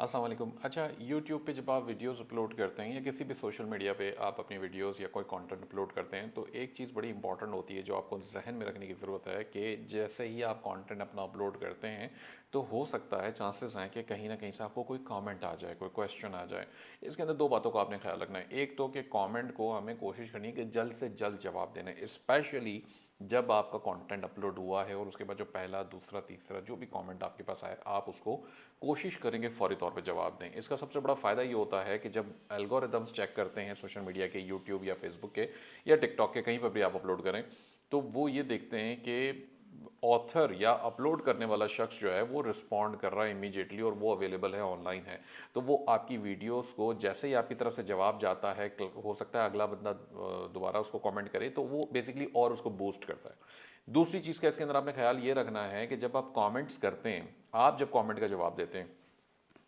अस्सलाम वालेकुम। अच्छा, यूट्यूब पे जब आप वीडियोस अपलोड करते हैं या किसी भी सोशल मीडिया पे आप अपनी वीडियोस या कोई कंटेंट अपलोड करते हैं, तो एक चीज़ बड़ी इंपॉर्टेंट होती है जो आपको जहन में रखने की ज़रूरत है कि जैसे ही आप कंटेंट अपना अपलोड करते हैं तो हो सकता है, चांसेस हैं कि कहीं ना कहीं से आपको कोई कमेंट आ जाए, कोई क्वेश्चन आ जाए। इसके अंदर दो बातों का आपने ख्याल रखना है। एक तो कि कमेंट को हमें कोशिश करनी है कि जल्द से जल्द जवाब देना है, स्पेशली जब आपका कंटेंट अपलोड हुआ है और उसके बाद जो पहला, दूसरा, तीसरा जो भी कमेंट आपके पास आए, आप उसको कोशिश करेंगे फौरी तौर पे जवाब दें। इसका सबसे बड़ा फ़ायदा ये होता है कि जब एल्गोरिदम्स चेक करते हैं सोशल मीडिया के, यूट्यूब या फेसबुक के या टिकटॉक के, कहीं पर भी आप अपलोड करें, तो वो ये देखते हैं कि ऑथर या अपलोड करने वाला शख्स जो है वो रिस्पॉन्ड कर रहा है इमीडिएटली और वो अवेलेबल है, ऑनलाइन है। तो वो आपकी वीडियोस को जैसे ही आपकी तरफ से जवाब जाता है, हो सकता है अगला बंदा दोबारा उसको कमेंट करे, तो वो बेसिकली और उसको बूस्ट करता है। दूसरी चीज़ का इसके अंदर आपने ख्याल ये रखना है कि जब आप कमेंट्स करते हैं, आप जब कमेंट का जवाब देते हैं,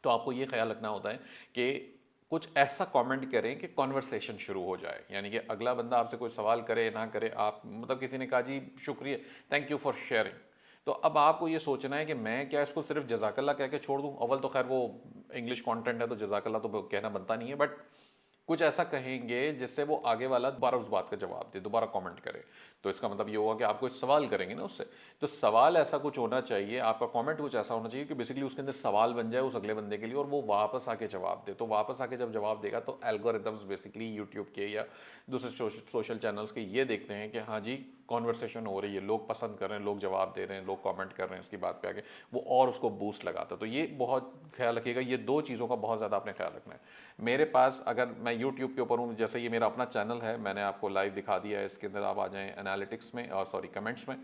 तो आपको ये ख्याल रखना होता है कि कुछ ऐसा कमेंट करें कि कॉन्वर्सेशन शुरू हो जाए। यानी कि अगला बंदा आपसे कोई सवाल करे ना करे, आप मतलब किसी ने कहा जी शुक्रिया, थैंक यू फॉर शेयरिंग, तो अब आपको ये सोचना है कि मैं क्या इसको सिर्फ जज़ाकल्ला कह के छोड़ दूं। अव्वल तो खैर वो इंग्लिश कंटेंट है तो जज़ाकल्ला तो कहना बनता नहीं है, बट कुछ ऐसा कहेंगे जिससे वो आगे वाला दोबारा उस बात का जवाब दे, दोबारा कमेंट करे। तो इसका मतलब ये होगा कि आप कुछ सवाल करेंगे ना उससे, तो सवाल ऐसा कुछ होना चाहिए, आपका कमेंट कुछ ऐसा होना चाहिए कि बेसिकली उसके अंदर सवाल बन जाए उस अगले बंदे के लिए और वो वापस आके जवाब दे। तो वापस आके जब जवाब देगा तो एल्गोरिदम्स बेसिकली यूट्यूब के या दूसरे सोशल चैनल्स के ये देखते हैं कि हाँ जी कॉन्वर्सेशन हो रही है, लोग पसंद कर रहे हैं, लोग जवाब दे रहे हैं, लोग कमेंट कर रहे हैं, उसकी बात पे आके वो और उसको बूस्ट लगाता है। तो ये बहुत ख्याल रखिएगा, ये दो चीज़ों का बहुत ज़्यादा आपने ख्याल रखना है। मेरे पास, अगर मैं यूट्यूब के ऊपर हूँ, जैसे ये मेरा अपना चैनल है, मैंने आपको लाइव दिखा दिया है, इसके अंदर आप आ जाएँ एनालिटिक्स में और सॉरी कमेंट्स में,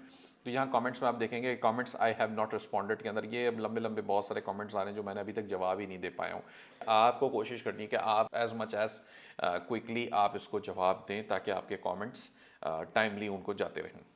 तो यहाँ कमेंट्स में आप देखेंगे comments I have not responded के अंदर ये लंबे लंबे बहुत सारे कमेंट्स आ रहे हैं जो मैंने अभी तक जवाब ही नहीं दे पाया हूँ। आपको कोशिश करनी है कि आप एज मच एज क्विकली आप इसको जवाब दें ताकि आपके कमेंट्स टाइमली उनको जाते रहें।